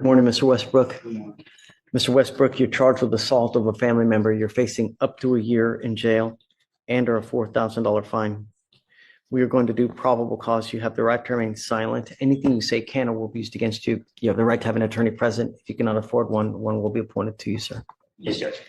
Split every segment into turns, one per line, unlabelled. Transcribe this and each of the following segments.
Morning, Mr. Westbrook. Mr. Westbrook, you're charged with assault of a family member. You're facing up to a year in jail and or a $4,000 fine. We are going to do probable cause. You have the right to remain silent. Anything you say can or will be used against you. You have the right to have an attorney present. If you cannot afford one, one will be appointed to you, sir.
Yes, Judge.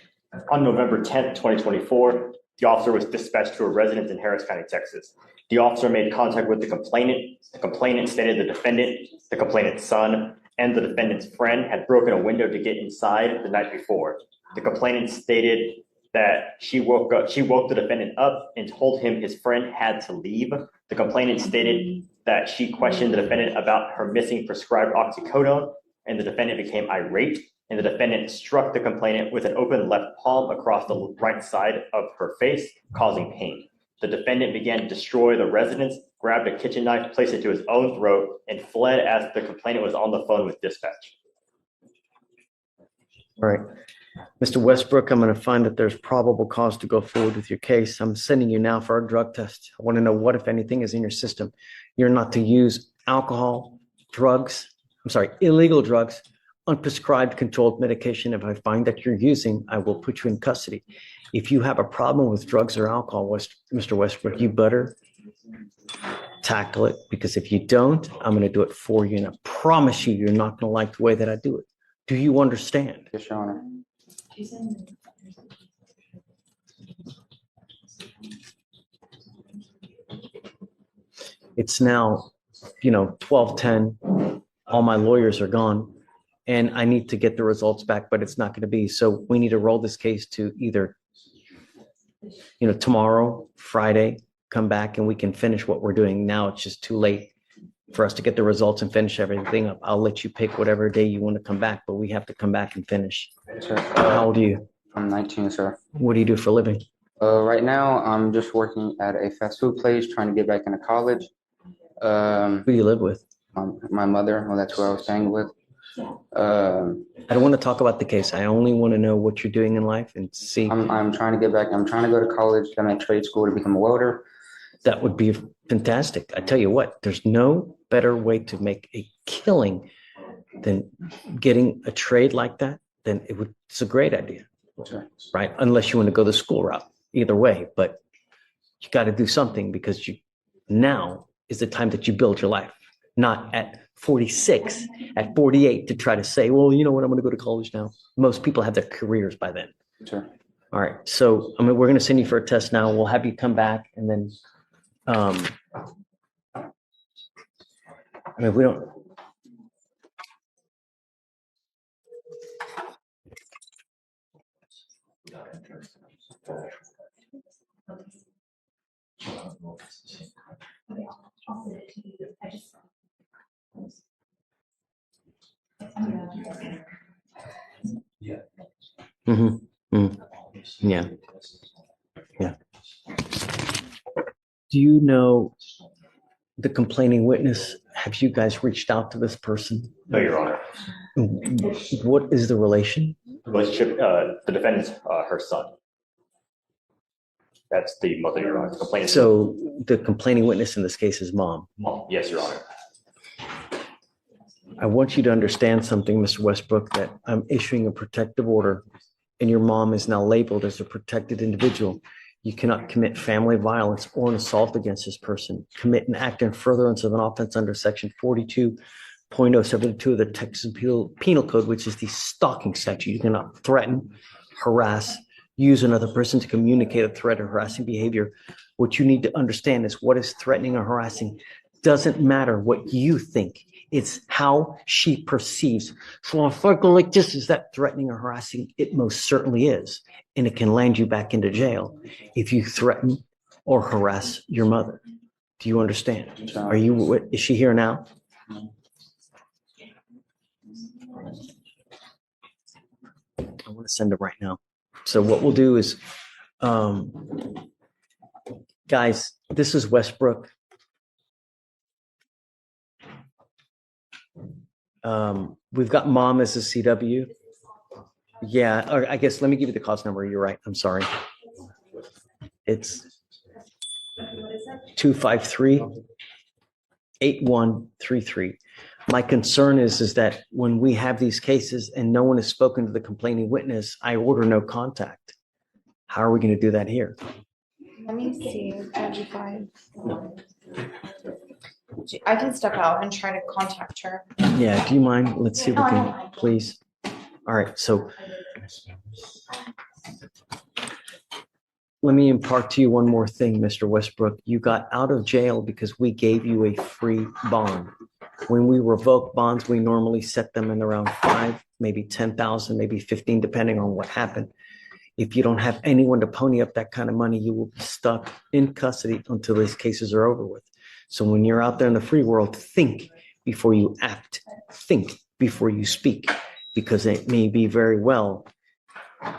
On November 10th, 2024, the officer was dispatched to a residence in Harris County, Texas. The officer made contact with the complainant. The complainant stated the defendant, the complainant's son, and the defendant's friend had broken a window to get inside the night before. The complainant stated that she woke the defendant up and told him his friend had to leave. The complainant stated that she questioned the defendant about her missing prescribed oxycodone, and the defendant became irate, and the defendant struck the complainant with an open left palm across the right side of her face, causing pain. The defendant began to destroy the residence, grabbed a kitchen knife, placed it to his own throat, and fled as the complainant was on the phone with dispatch.
All right. Mr. Westbrook, I'm going to find that there's probable cause to go forward with your case. I'm sending you now for a drug test. I want to know what, if anything, is in your system. You're not to use alcohol, illegal drugs, unprescribed controlled medication. If I find that you're using, I will put you in custody. If you have a problem with drugs or alcohol, Mr. Westbrook, you better tackle it, because if you don't, I'm going to do it for you. And I promise you, you're not going to like the way that I do it. Do you understand?
Yes, Your Honor.
It's now, 12:10. All my lawyers are gone and I need to get the results back, but it's not going to be. So we need to roll this case to either, tomorrow, Friday, come back and we can finish what we're doing. Now it's just too late for us to get the results and finish everything up. I'll let you pick whatever day you want to come back, but we have to come back and finish.
Sir,
How old are you?
I'm 19, sir.
What do you do for a living?
Right now, I'm just working at a fast food place, trying to get back into college.
Who do you live with?
My mother, well, that's who I was staying with.
I don't want to talk about the case. I only want to know what you're doing in life and see.
I'm trying to get back. I'm trying to go to college, then at trade school to become a welder.
That would be fantastic. I tell you what, there's no better way to make a killing than getting a trade like that. Then it's a great idea,
Sure.
right? Unless you want to go the school route. Either way, but you got to do something, because now is the time that you build your life, not at 46, at 48 to try to say, well, you know what, I'm going to go to college now. Most people have their careers by then.
Sure.
All right. So, we're going to send you for a test now. We'll have you come back, and then, we don't. Mm-hmm. Mm-hmm. Yeah. Yeah. Do you know the complaining witness? Have you guys reached out to this person?
No, Your Honor.
What is the relation?
The relationship, the defendant's her son. That's the mother, Your Honor. The complainant.
So the complaining witness in this case is mom.
Mom. Yes, Your Honor.
I want you to understand something, Mr. Westbrook, that I'm issuing a protective order, and your mom is now labeled as a protected individual. You cannot commit family violence or an assault against this person, commit an act in furtherance of an offense under section 42.072 of the Texas Penal Code, which is the stalking statute. You cannot threaten, harass, use another person to communicate a threat or harassing behavior. What you need to understand is what is threatening or harassing doesn't matter what you think. It's how she perceives. So if I go like this, is that threatening or harassing? It most certainly is. And it can land you back into jail if you threaten or harass your mother. Do you understand? Is she here now? I want to send her right now. So what we'll do is, guys, this is Westbrook. We've got mom as a CW. Yeah, or I guess let me give you the cause number. You're right. I'm sorry. It's 253-8133. My concern is that when we have these cases and no one has spoken to the complaining witness, I order no contact. How are we going to do that here?
Let me see, Judge, if I can step out and try to contact her.
Yeah, do you mind? Let's see if we can, please. All right, so let me impart to you one more thing, Mr. Westbrook. You got out of jail because we gave you a free bond. When we revoke bonds, we normally set them in around 5, maybe 10,000, maybe 15, depending on what happened. If you don't have anyone to pony up that kind of money, you will be stuck in custody until these cases are over with. So when you're out there in the free world, think before you act. Think before you speak, because it may be very well. Do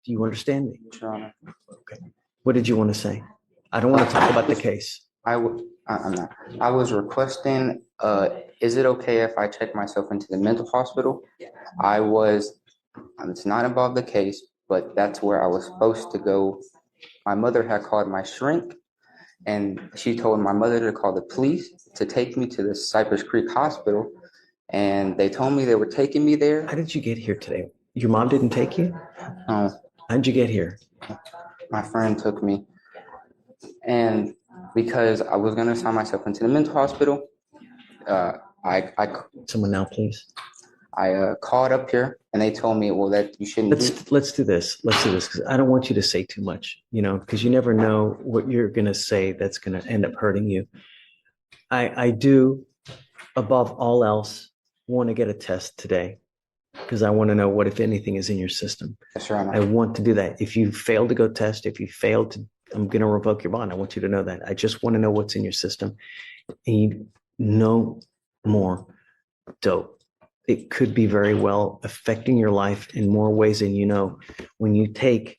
you understand me?
Your Honor.
Okay. What did you want to say? I don't want to talk about the case.
I'm not. I was requesting, is it okay if I check myself into the mental hospital? It's not about the case, but that's where I was supposed to go. My mother had called my shrink, and she told my mother to call the police to take me to the Cypress Creek Hospital, and they told me they were taking me there.
How did you get here today? Your mom didn't take you?
Oh,
How'd you get here?
my friend took me, and because I was gonna sign myself into the mental hospital, I
Someone now, please.
called up here, and they told me, well, that you shouldn't.
Let's do this. Let's do this, because I don't want you to say too much, because you never know what you're going to say that's going to end up hurting you. I do, above all else, want to get a test today, because I want to know what, if anything, is in your system.
Yes, Your Honor.
I want to do that. If you fail to go test, if you fail to, I'm going to revoke your bond. I want you to know that. I just want to know what's in your system. And you no more dope. It could be very well affecting your life in more ways than you know. When you take,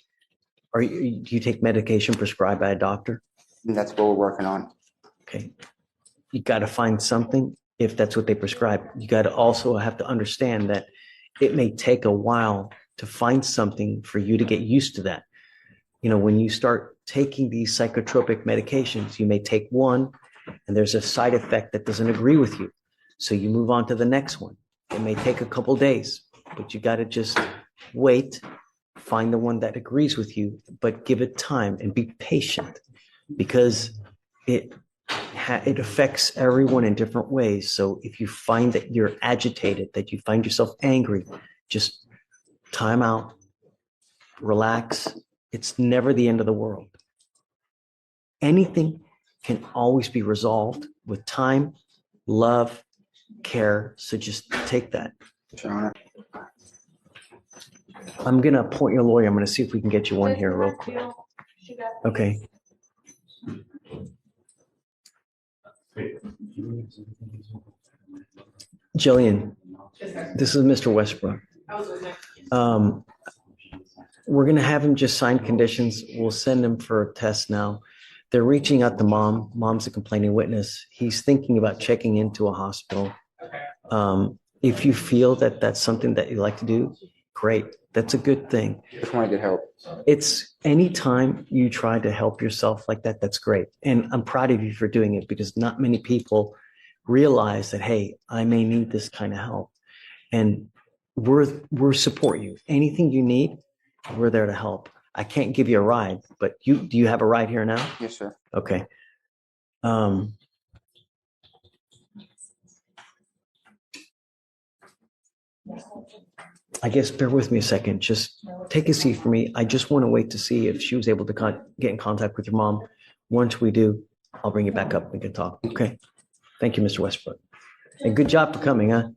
do you take medication prescribed by a doctor?
And that's what we're working on.
Okay. You got to find something if that's what they prescribe. You got to also have to understand that it may take a while to find something for you to get used to that. When you start taking these psychotropic medications, you may take one and there's a side effect that doesn't agree with you. So you move on to the next one. It may take a couple days, but you got to just wait, find the one that agrees with you, but give it time and be patient, because it affects everyone in different ways. So if you find that you're agitated, that you find yourself angry, just time out, relax. It's never the end of the world. Anything can always be resolved with time, love, care. So just take that.
Your Honor.
I'm going to appoint your lawyer. I'm going to see if we can get you one here real quick. Okay. Jillian, this is Mr. Westbrook. We're going to have him just sign conditions. We'll send him for a test now. They're reaching out to mom. Mom's a complaining witness. He's thinking about checking into a hospital. If you feel that that's something that you like to do, great. That's a good thing.
Just want to get help.
It's anytime you try to help yourself like that, that's great. And I'm proud of you for doing it, because not many people realize that, hey, I may need this kind of help. And we're support you. Anything you need, we're there to help. I can't give you a ride, but do you have a ride here now?
Yes, sir.
Okay. I guess bear with me a second. Just take a seat for me. I just want to wait to see if she was able to get in contact with your mom. Once we do, I'll bring you back up. We can talk. Okay. Thank you, Mr. Westbrook. And good job for coming, huh?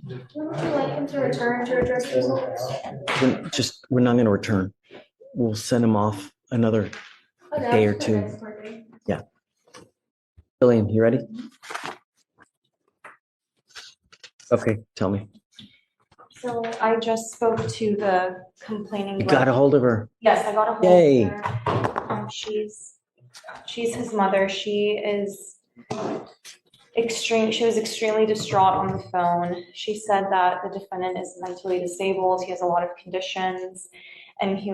Would you like him to return to address results?
We're not going to return. We'll send him off another day or two. Yeah. Jillian, you ready? Okay, tell me.
So I just spoke to the complaining.
You got a hold of her?
Yes, I got a hold
Yay.
of her. She's his mother. She was extremely distraught on the phone. She said that the defendant is mentally disabled. He has a lot of conditions, and he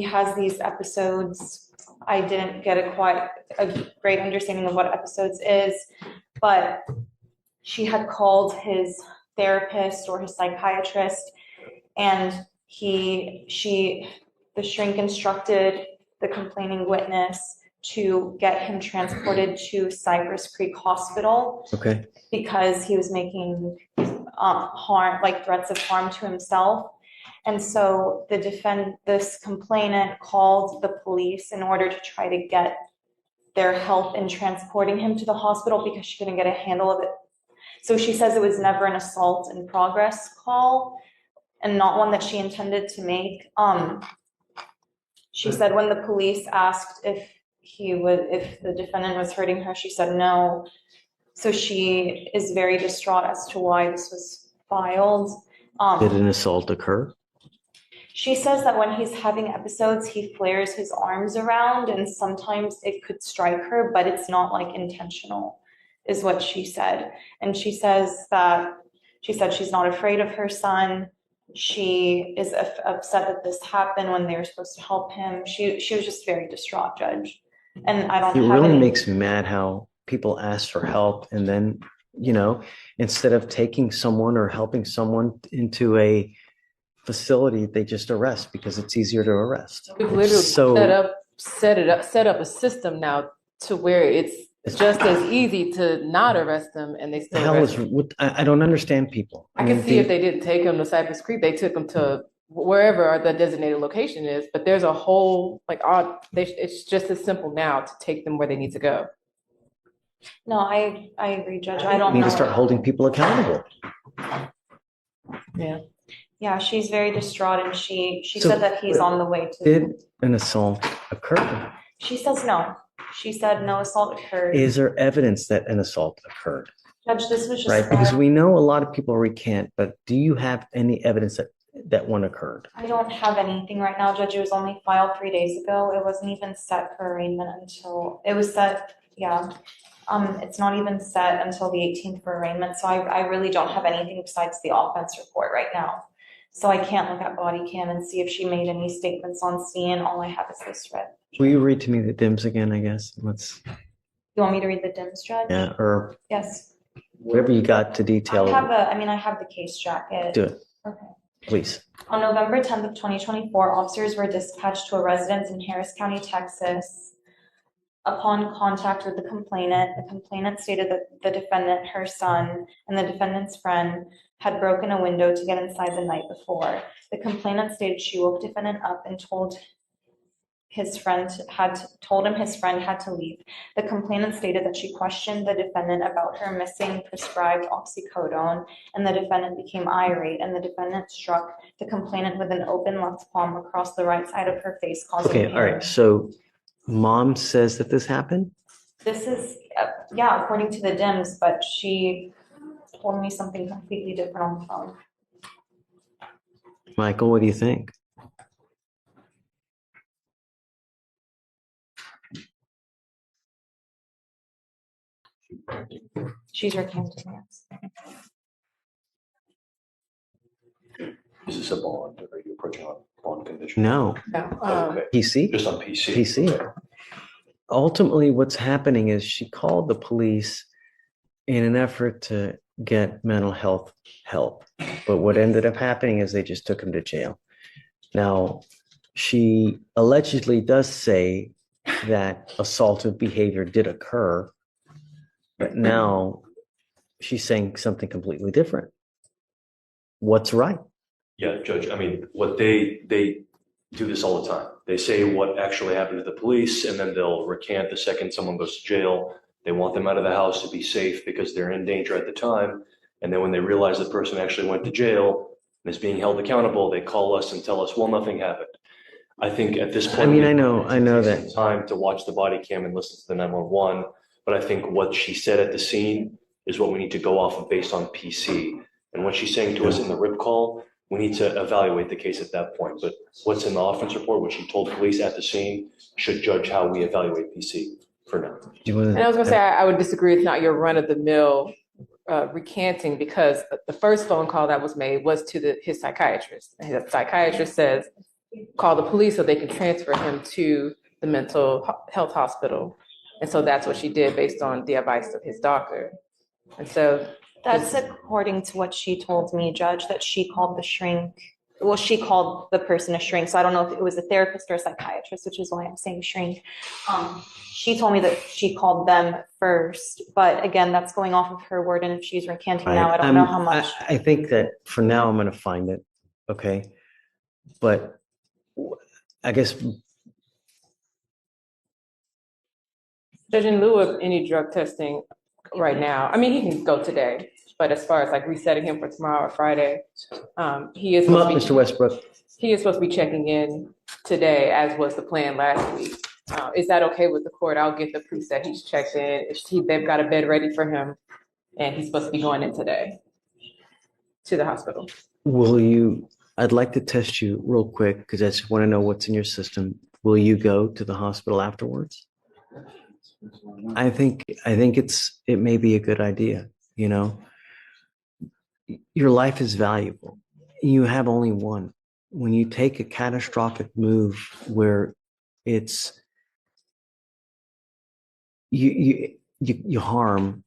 has these episodes I didn't get quite a great understanding of what episodes is, but she had called his therapist or his psychiatrist, and the shrink instructed the complaining witness to get him transported to Cypress Creek Hospital
Okay.
because he was making harm, like threats of harm to himself. And so this complainant called the police in order to try to get their help in transporting him to the hospital because she couldn't get a handle of it. So she says it was never an assault in progress call and not one that she intended to make. She said when the police asked if the defendant was hurting her, she said no. So she is very distraught as to why this was filed.
Did an assault occur?
She says that when he's having episodes, he flares his arms around and sometimes it could strike her, but it's not like intentional, is what she said. And she said she's not afraid of her son. She is upset that this happened when they were supposed to help him. She was just very distraught, Judge. And I don't
It
have
really
any.
makes me mad how people ask for help and then, instead of taking someone or helping someone into a facility, they just arrest because it's easier to arrest.
We've literally
So
set up a system now to where it's just as easy to not arrest them and they
the
still
hell
arrest
is
them.
what I don't understand people.
I can see if they didn't take them to Cypress Creek, they took them to wherever the designated location is, but there's a whole, it's just as simple now to take them where they need to go.
No, I agree, Judge. I don't
need
know.
to start holding people accountable.
Yeah.
Yeah, she's very distraught and she
So,
said that he's on the way to.
Did an assault occur?
She says no. She said no assault occurred.
Is there evidence that an assault occurred?
Judge, this was just
Right? Because
filed.
we know a lot of people recant, but do you have any evidence that one occurred?
I don't have anything right now, Judge. It was only filed 3 days ago. It wasn't even set for arraignment until it was set. Yeah. It's not even set until the 18th for arraignment. So I really don't have anything besides the offense report right now. So I can't look at body cam and see if she made any statements on scene. All I have is this read.
Will you read to me the DIMS again, I guess?
You want me to read the DIMS, Judge?
Yeah, or
Yes.
whatever you got to detail.
I have the case jacket.
Do it,
Okay.
please.
On November 10th of 2024, officers were dispatched to a residence in Harris County, Texas. Upon contact with the complainant stated that the defendant, her son, and the defendant's friend had broken a window to get inside the night before. The complainant stated she woke defendant up and told him his friend had to leave. The complainant stated that she questioned the defendant about her missing prescribed oxycodone, and the defendant became irate, and the defendant struck the complainant with an open left palm across the right side of her face, causing
Okay,
pain.
all right. So mom says that this happened?
This is, according to the DIMS, but she told me something completely different on the phone.
Michael, what do you think?
She's recanted, yes.
Is this a bond? Are you approaching on bond condition?
No.
Okay.
PC?
Just on PC.
PC. Ultimately, what's happening is she called the police in an effort to get mental health help. But what ended up happening is they just took him to jail. Now, she allegedly does say that assaultive behavior did occur, but now she's saying something completely different. What's right?
Yeah, Judge, I mean, what they do this all the time. They say what actually happened to the police, and then they'll recant the second someone goes to jail. They want them out of the house to be safe because they're in danger at the time. And then when they realize the person actually went to jail and is being held accountable, they call us and tell us, well, nothing happened. I think at this point,
I mean, I know that.
time to watch the body cam and listen to the 911. But I think what she said at the scene is what we need to go off of based on PC. And what she's saying to us in the RIP call, we need to evaluate the case at that point. But what's in the offense report, what she told police at the scene, should judge how we evaluate PC for now.
And I was going to say, I would disagree. It's not your run of the mill recanting, because the first phone call that was made was to his psychiatrist. And his psychiatrist says, call the police so they can transfer him to the mental health hospital. And so that's what she did based on the advice of his doctor. And so
That's according to what she told me, Judge, that she called the shrink. Well, she called the person a shrink. So I don't know if it was a therapist or a psychiatrist, which is why I'm saying shrink. She told me that she called them first, but again, that's going off of her word. And if she's recanting now, I don't know how much.
I think that for now, I'm going to find it. Okay. But I guess
Judge, in lieu of any drug testing right now, I mean, he can go today, but as far as like resetting him for tomorrow or Friday, he is
come up,
supposed to
Mr. Westbrook.
he is supposed to be checking in today, as was the plan last week. Is that okay with the court? I'll get the proof that he's checked in. They've got a bed ready for him, and he's supposed to be going in today to the hospital.
Will you, I'd like to test you real quick because I just want to know what's in your system. Will you go to the hospital afterwards? I think it may be a good idea. You know, your life is valuable. You have only one. When you take a catastrophic move where it's you harm,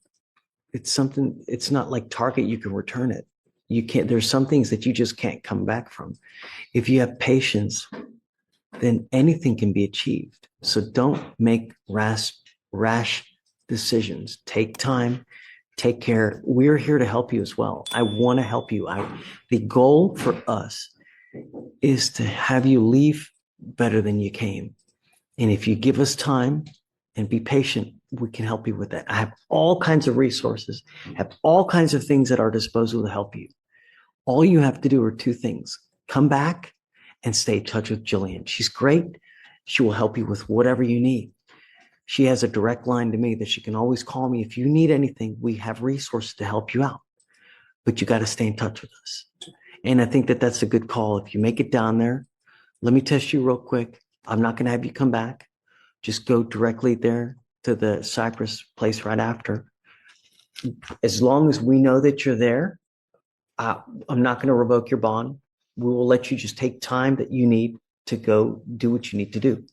it's something, it's not like Target, you can return it. You can't, there's some things that you just can't come back from. If you have patience, then anything can be achieved. So don't make rash decisions. Take time, take care. We're here to help you as well. I want to help you. The goal for us is to have you leave better than you came. And if you give us time and be patient, we can help you with that. I have all kinds of resources, have all kinds of things at our disposal to help you. All you have to do are two things. Come back and stay in touch with Jillian. She's great. She will help you with whatever you need. She has a direct line to me that she can always call me. If you need anything, we have resources to help you out. But you got to stay in touch with us. And I think that that's a good call. If you make it down there, let me test you real quick. I'm not going to have you come back. Just go directly there to the Cypress place right after. As long as we know that you're there, I'm not going to revoke your bond. We will let you just take time that you need to go do what you need to do.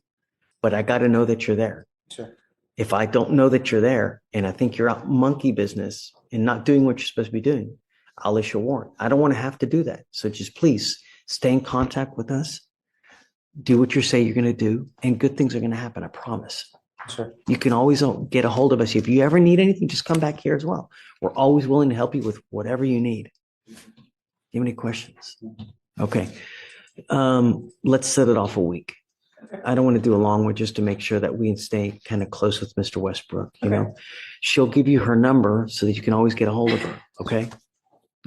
But I got to know that you're there.
Sure.
If I don't know that you're there and I think you're out monkey business and not doing what you're supposed to be doing, I'll issue a warrant. I don't want to have to do that. So just please stay in contact with us. Do what you say you're going to do, and good things are going to happen. I promise.
Sure.
You can always get a hold of us. If you ever need anything, just come back here as well. We're always willing to help you with whatever you need. Do you have any questions? Okay. Let's set it off a week. I don't want to do a long one just to make sure that we stay kind of close with Mr. Westbrook. You know, she'll give you her number so that you can always get a hold of her. Okay.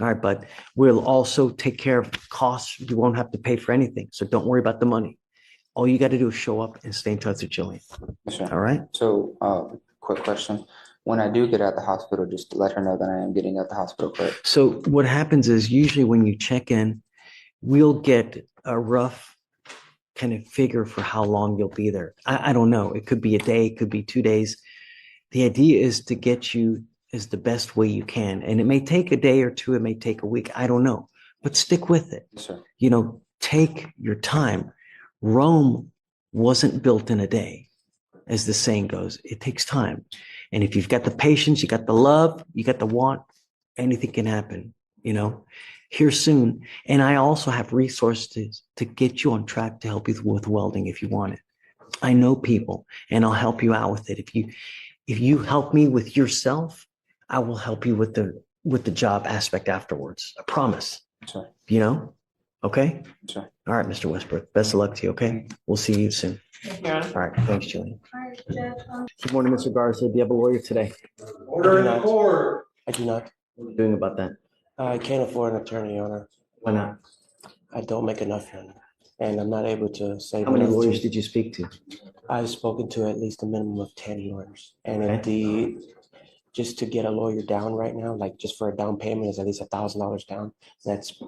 All right. But we'll also take care of costs. You won't have to pay for anything. So don't worry about the money. All you got to do is show up and stay in touch with Jillian.
Sure.
All right.
So, quick question. When I do get out the hospital, just to let her know that I am getting out the hospital, correct?
So what happens is usually when you check in, we'll get a rough kind of figure for how long you'll be there. I don't know. It could be a day, it could be 2 days. The idea is to get you as the best way you can. And it may take a day or two. It may take a week. I don't know, but stick with it.
Sure.
You know, take your time. Rome wasn't built in a day, as the saying goes. It takes time. And if you've got the patience, you got the love, you got the want, anything can happen, you know, here soon. And I also have resources to get you on track to help you with welding if you want it. I know people and I'll help you out with it. If you help me with yourself, I will help you with the job aspect afterwards. I promise.
Sure.
You know? Okay?
Sure.
All right, Mr. Westbrook. Best of luck to you, okay? We'll see you soon.
Yeah.
All right. Thanks, Jillian. Good morning, Mr. Garza. Do you have a lawyer today?
Order in the court. I do not.
What are you doing about that?
I can't afford an attorney, Your Honor.
Why not?
I don't make enough, Your Honor. And I'm not able to save.
How many
enough
lawyers
to-
did you speak to?
I've spoken to at least a minimum of 10 lawyers. And
Okay.
just to get a lawyer down right now, like just for a down payment is at least $1,000 down. That's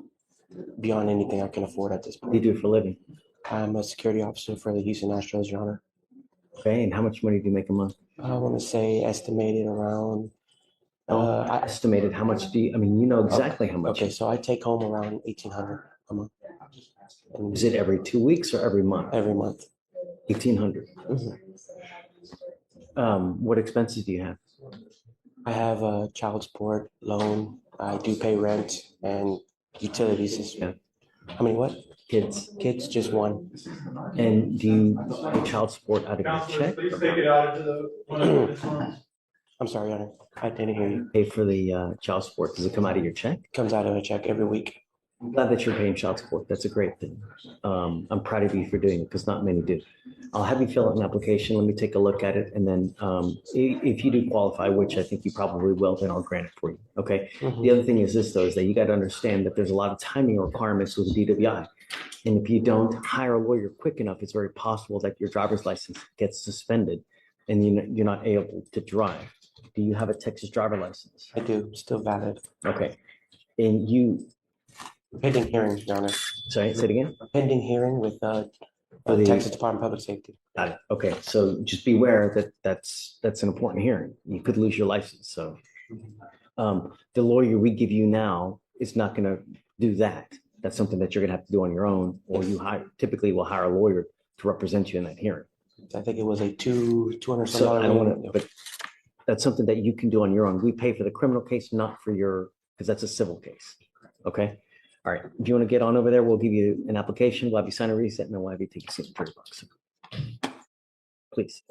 beyond anything I can afford at this
What do you
point.
do for a living?
I'm a security officer for the Houston Astros, Your Honor.
Okay. And how much money do you make a month?
I want to say estimated around,
I estimated how much you know exactly how much.
okay, so I take home around 1,800 a month. And
Is it every 2 weeks or every month?
every month.
1,800.
Mhm.
What expenses do you have?
I have a child support loan. I do pay rent and utilities.
Yeah.
How many what?
Kids?
Kids, just one.
And do you pay child support out of your check?
Please take it out into the.
I'm sorry, Your Honor. I didn't hear you.
Pay for the child support? Does it come out of your check?
Comes out of a check every week.
I'm glad that you're paying child support. That's a great thing. I'm proud of you for doing it because not many do. I'll have you fill out an application. Let me take a look at it. And then if you do qualify, which I think you probably will, then I'll grant it for you. Okay.
Mhm.
The other thing is this, though, is that you got to understand that there's a lot of timing requirements with the DWI. And if you don't hire a lawyer quick enough, it's very possible that your driver's license gets suspended and you're not able to drive. Do you have a Texas driver license?
I do, still valid.
Okay. And you,
Pending hearing, Your Honor.
sorry, say it again?
Pending hearing with
For the-
Texas Department of Public Safety.
Got it. Okay, so just be aware that that's an important hearing. You could lose your license, so. The lawyer we give you now is not gonna do that. That's something that you're gonna have to do on your own, or typically will hire a lawyer to represent you in that hearing.
I think it was a $200 some
So I don't wanna,
dollar.
but that's something that you can do on your own. We pay for the criminal case, not for because that's a civil case. Okay? All right, if you wanna get on over there, we'll give you an application, we'll have you sign a reset, and then we'll have you take your signature box. Please.